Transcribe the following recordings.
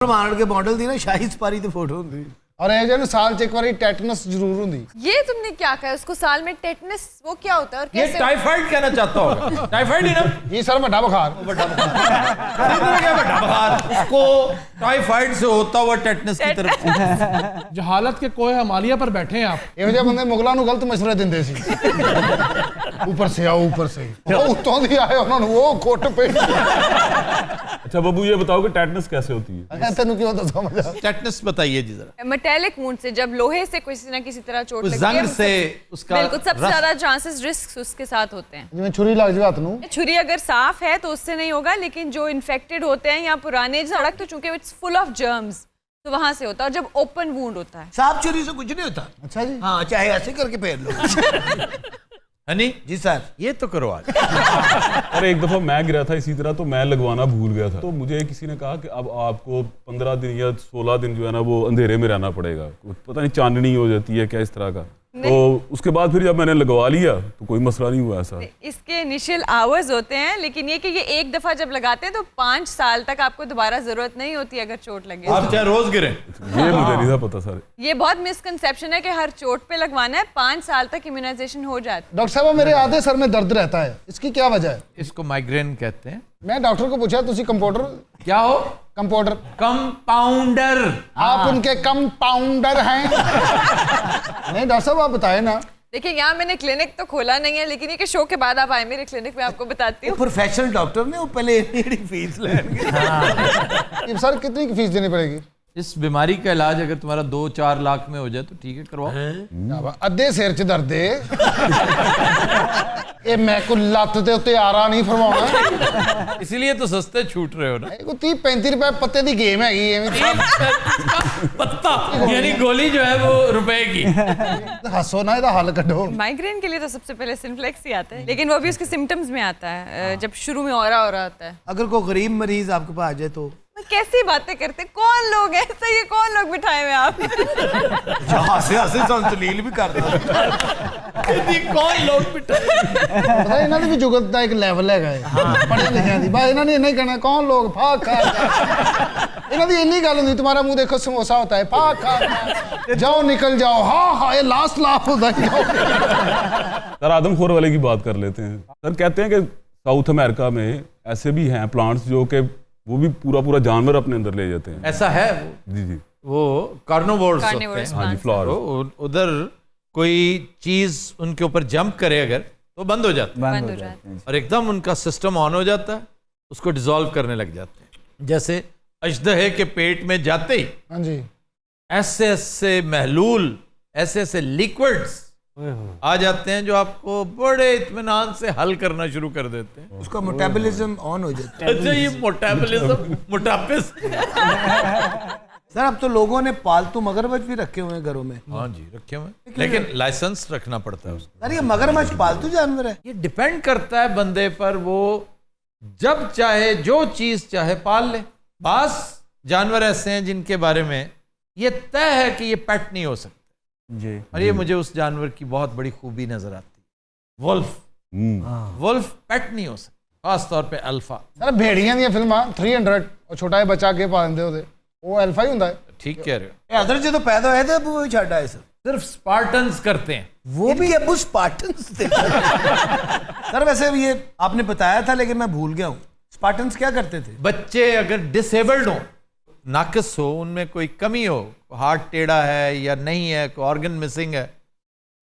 मारड़ के मॉडल दी ना शाही सपारी तो फोटो होंगी और ये जो साल च एक बार टेटनस जरूर होंगी। ये तुमने क्या कहा उसको साल में टेटनस वो क्या होता है और ये कैसे? टाइफाइड कहना चाहता होगा। टाइफाइड ही ना ये सर बड़ा बुखार उसको टाइफाइड से होता हुआ टेटनस की तरफ। जहालत के कोहे हिमालय पर बैठे हैं आप। ਇਹੋ ਜਿਹੇ ਬੰਦੇ ਮੁਗਲਾਂ ਨੂੰ ਗਲਤ ਮਸ਼ਵਰੇ ਦਿੰਦੇ ਸੀ। ऊपर से आओ ऊपर से उतों दी आए उन्होंने वो कोट पे। अच्छा बब्बू ये बताओ कि टेटनस कैसे होती है? तेन क्यों तो समझ आ टेटनस बताइए जी जरा। मेटेलिक वुंड से जब लोहे से किसी ना किसी तरह चोट उस लगती है जंग से उसका बिल्कुल सबसे रस- ज्यादा चांसेस रिस्क उसके साथ होते हैं। जिवें छुरी लग जाए हाथ नूं छुरी अगर साफ है तो उससे नहीं होगा, लेकिन जो इन्फेक्टेड होते हैं या पुराने सड़क तो चूंकि इट्स फुल ऑफ जर्म्स तो वहां से होता है। और जब ओपन वुंड होता है साफ छुरी से कुछ नहीं होता। अच्छा जी हाँ चाहे ऐसे करके फेर लो। हनी जी सर ये तो करो आज। अरे एक दफा मैं गिरा था इसी तरह, तो मैं लगवाना भूल गया था। तो मुझे किसी ने कहा कि अब आपको 15 दिन या 16 दिन जो है ना वो अंधेरे में रहना पड़ेगा, पता नहीं चांदनी हो जाती है क्या इस तरह का। तो उसके बाद फिर जब मैंने लगवा लिया तो कोई मसला नहीं हुआ ऐसा। इसके इनिशियल आवर्स होते हैं, लेकिन ये कि ये एक दफा जब लगाते हैं तो 5 साल तक आपको दोबारा जरूरत नहीं होती अगर चोट लगे। आप चाहे रोज गिरे। ये मुझे नहीं था पता सर। ये बहुत मिसकंसेप्शन है कि हर चोट पे लगवाना है, 5 साल तक इम्यूनाइजेशन हो जाता है। डॉक्टर साहब मेरे आधे सर में दर्द रहता है, इसकी क्या वजह है? इसको माइग्रेन कहते हैं। मैं डॉक्टर को पूछा तुसी कंपाउंडर क्या हो? Compounder compounder. आप उनके कंपाउंडर हैं? नहीं डॉक्टर साहब आप बताए ना। देखिए यहाँ मैंने क्लिनिक तो खोला नहीं है, लेकिन ये कि शो के बाद आप आए मेरे क्लिनिक में आपको बताती हूँ। प्रोफेशनल डॉक्टर ने वो पहले इतनी फीस लेंगे। ये सर कितनी की फीस देनी पड़ेगी? इस बीमारी का इलाज अगर तुम्हारा 2-4 लाख में हो जाए तो ठीक है करवाओ। अद्धे सिर च दर्द ये मैं को लत दे उत्ते आरा नहीं फरमाउणा। इसीलिए तो सस्ते छूट रहे हो ना। ये कोई 30-35 रुपए पत्ते की गेम हैगी पत्ता यानी गोली जो है वो रुपए की। हसो ना इहदा हल कढो। माइग्रेन के लिए तो सबसे पहले सिम्प्लेक्स ही आता है, लेकिन वो भी उसके सिम्टम्स में आता है जब शुरू में ऑरा हो रहा होता है। अगर कोई गरीब मरीज आपके पास आ जाए तो कैसी बातें करते, कौन लोग हैं ऐसे, ये कौन लोग बिठाए हुए आप? हंसे हंसे संतलील भी कर दो। कौन लोग पता इन्हां दी भी जुगत दा एक लेवल हैगा है पढ़े लिखियां दी। बस इन्हां ने इन्ना ही कहना कौन लोग फाक खा इन्हां दी इन्नी गल हुंदी तुम्हारा मुंह देखो समोसा होता है फाक खा जाओ निकल जाओ। हाँ हाँ ये लास्ट लाफ होता है। सर आदमखोर वाले की बात कर लेते हैं। सर कहते हैं कि साउथ अमेरिका में ऐसे भी हैं प्लांट्स जो कि वो भी पूरा पूरा जानवर अपने अंदर ले जाते हैं। ऐसा है वो? जी जी वो कार्निवोर्स होते Carnivores हैं। हाँ जी plants। फ्लावर। तो उधर कोई चीज उनके ऊपर जंप करे अगर तो बंद हो जाता है बंद हो जाते हैं। और एकदम उनका सिस्टम ऑन हो जाता है, उसको डिसॉल्व करने लग जाते हैं। जैसे अजदहे के पेट में जाते ही हाँ जी ऐसे ऐसे महलूल ऐसे ऐसे लिक्विड्स आ जाते हैं जो आपको बड़े इत्मीनान से हल करना शुरू कर देते हैं। उसका मेटाबॉलिज्म ऑन हो जाता है। अच्छा ये मोटाबॉलिज्म मोटापे से। सर अब तो लोगों ने पालतू मगरमच्छ भी रखे हुए हैं घरों में। हाँ जी रखे हुए, लेकिन लाइसेंस रखना पड़ता है उसका। सर ये मगरमच्छ पालतू जानवर है? ये डिपेंड करता है बंदे पर, वो जब चाहे जो चीज चाहे पाल ले। बास जानवर ऐसे हैं जिनके बारे में ये तय है कि ये पेट नहीं हो सकते जी। और ये मुझे उस जानवर की बहुत बड़ी खूबी नजर आती है। वुल्फ वुल्फ पेट नहीं हो सकता, खास तौर पे अल्फा। सर भेड़ियां दी फिल्मां 300 और छोटा जिहा बच्चा अगे पा दिंदे ओदे वो अल्फा ही हुंदा है। ठीक कह रहे हो। ये अदर जो तो पैदा हुए थे अब वो छड़ आए सर। सिर्फ स्पार्टन्स करते हैं वो भी अबू स्पार्टन्स थे। सर वैसे ये आपने बताया था लेकिन मैं भूल गया हूँ, स्पार्टन्स क्या करते थे? बच्चे अगर डिसेबल्ड हो, नाकिस हो, उनमें कोई कमी हो, हार्ट टेढ़ा है या नहीं है, कोई ऑर्गन मिसिंग है,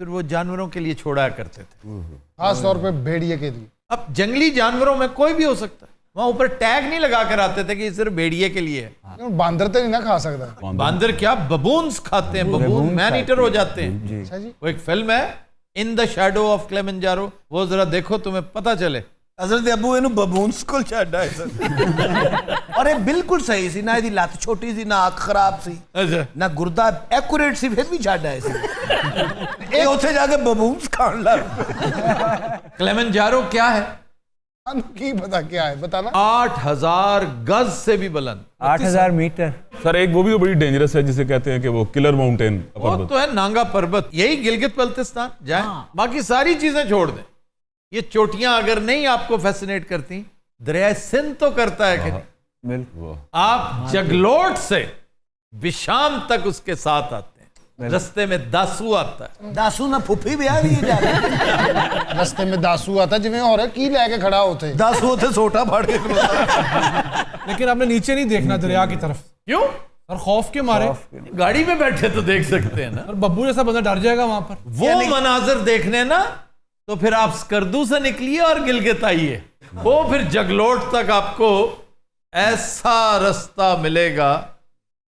फिर वो जानवरों के लिए छोड़ा करते थे, खास तौर पे भेड़िए के लिए। अब जंगली जानवरों में कोई भी हो सकता है, वहां ऊपर टैग नहीं लगा कर आते थे कि सिर्फ भेड़िए के लिए है। बांदर तो नहीं ना खा सकता। बांदर क्या बबून्स खाते हैं, बबून मैन ईटर हो जाते हैं। अच्छा जी वो एक फिल्म है इन द शैडो ऑफ क्लेमेंजारो, वो जरा देखो तुम्हें पता चले। हजरत अबू इन्हू बबून्स को छड़ आए सर। और ये बिल्कुल सही सी ना, इहदी लत छोटी सी ना अख खराब सी अच्छा ना गुर्दा एक्यूरेट सी, फिर भी छड़ आए सी। ये उथे जाके बबून्स खान लग। क्लेमेंजारो क्या है? की पता क्या है बताना। 8000 गज से भी बुलंद। 8000 मीटर। सर एक वो भी तो बड़ी डेंजरस है जिसे कहते हैं कि वो किलर माउंटेन वो तो है नांगा पर्वत, यही गिलगित बल्तिस्तान जाए। बाकी सारी चीजें छोड़ दें, ये चोटियां अगर नहीं आपको फैसिनेट करती, दरिया सिंध तो करता है कि वाह। आप जगलोट से बिशाम तक उसके साथ आते हैं, रास्ते में दासू आता है। दासू ना फुफी ब्याह भी जा रहे रस्ते में दासू आता जिवें हो रहा की लेके खड़ा होते दासू उसे सोटा फाड़ के खलोता। लेकिन आपने नीचे नहीं देखना दरिया की तरफ, क्यों? और खौफ के मारे। गाड़ी में बैठे तो देख सकते हैं ना। और बब्बू जैसा बंदा डर जाएगा वहां पर। वो मनाजिर देखने ना, तो फिर आप स्कर्दू से निकलिए और गिलगित आइए। वो फिर जगलोट तक आपको ऐसा रास्ता मिलेगा,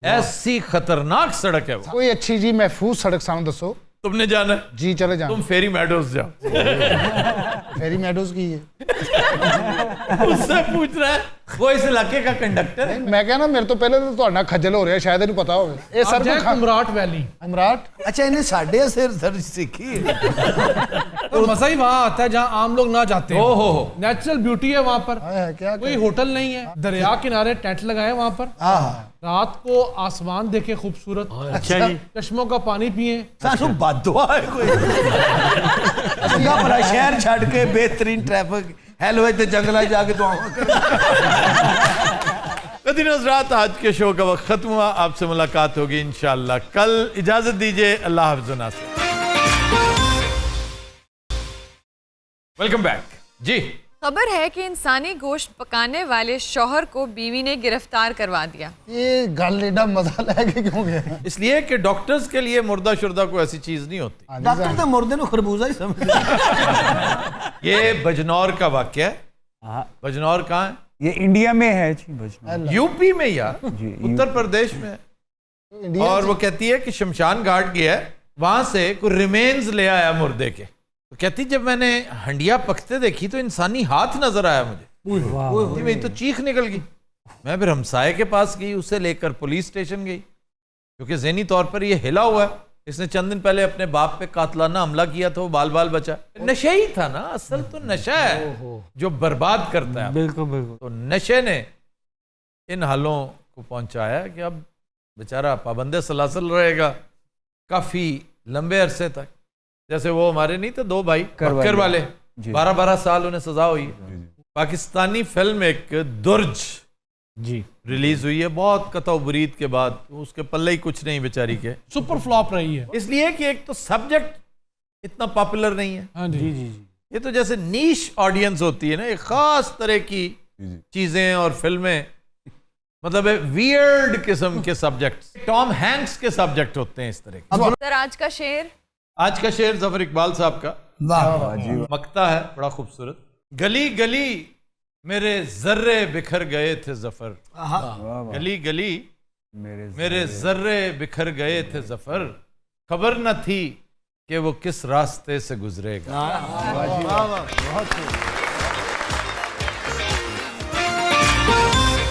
ऐसी खतरनाक सड़क है वो। कोई अच्छी जी महफूज सड़क सामने दसो। तुमने जाना है? जी चले जाओ। तुम फेरी मेडोज जाओ। फेरी मेडोज की है। उससे पूछ रहा है, वो इस इलाके का कंडक्टर है। मैं कहना मेरे तो पहले तो ਤੁਹਾਡਾ ਖੱਜਲ ਹੋ ਰਿਹਾ ਸ਼ਾਇਦ ਇਹਨੂੰ ਪਤਾ ਹੋਵੇ ਇਹ आप सर जाए कुमराट वैली, सम्राट अच्छा इन्हें साढ़े सिर सर सीखी है। तो मजा ही वहां आता है जहां आम लोग ना जाते हैं। ओ हो। नेचुरल ब्यूटी है वहां पर, है क्या कोई होटल नहीं है, दरिया किनारे टेंट लगाए वहां पर। रात को आसमान देखे खूबसूरत, अच्छा जी चश्मों का पानी पिए। सानू बददुआ है कोई असीगा भला शहर छड़ के बेहतरीन ट्रैफिक हेलो ते जंगल जाके दुआ कदीर हज़रात, आज के शो का वक्त खत्म हुआ। आपसे मुलाकात होगी इंशाअल्लाह कल। इजाजत दीजिए, अल्लाह हाफ़िज़ व नासिर। वेलकम बैक जी। खबर है कि इंसानी गोश्त पकाने वाले शौहर को बीवी ने गिरफ्तार करवा दिया। ये गल एडा मजा लेके क्यों गया इसलिए कि डॉक्टर्स के लिए मुर्दा शुर्दा कोई ऐसी चीज नहीं होती। डॉक्टर तो मुर्दे नु खरबूजा ही समझ। ये बजनौर का वाक्य है। बजनौर कहाँ है? ये इंडिया में है जी बजनौर। यूपी में या उत्तर प्रदेश में है। और वो कहती है कि शमशान घाट गया है, वहां से कुछ रिमेन्स ले आया मुर्दे के। तो कहती जब मैंने हंडिया पकते देखी तो इंसानी हाथ नजर आया मुझे। मेरी तो चीख निकल गई। मैं फिर हमसाये के पास गई, उसे लेकर पुलिस स्टेशन गई, क्योंकि ज़हनी तौर पर ये हिला हुआ है। इसने चंद दिन पहले अपने बाप पे कातलाना हमला किया था, वो बाल बाल बचा। नशे ही था ना, असल तो नशा है जो बर्बाद करता है। बिल्कुल बिल्कुल। तो नशे ने इन हालों को पहुंचाया कि अब बेचारा पाबंदे सलासल रहेगा काफी लंबे अरसे तक। जैसे वो हमारे नहीं थे दो भाई बक्कर वाले, 12-12 साल उन्हें सजा हुई है। पाकिस्तानी फिल्म एक दुर्ज जी रिलीज हुई है बहुत कतौ बुरीद के बाद, उसके पल्ले ही कुछ नहीं बेचारी के, सुपर फ्लॉप रही है। इसलिए कि एक तो सब्जेक्ट इतना पॉपुलर नहीं है। हाँ जी जी जी जी। ये तो जैसे नीश ऑडियंस होती है ना, एक खास तरह की चीजें और फिल्में, मतलब वियर्ड किस्म के सब्जेक्ट, टॉम हैंक्स के सब्जेक्ट होते हैं इस तरह के। सर आज का शेर, आज का शेर जफर इकबाल साहब का मकता है, बड़ा खूबसूरत। गली गली मेरे जर्रे बिखर गए थे जफर, गली गली मेरे जर्रे बिखर गए थे जफर, खबर न थी कि वो किस रास्ते से गुजरेगा। वाह वाह बहुत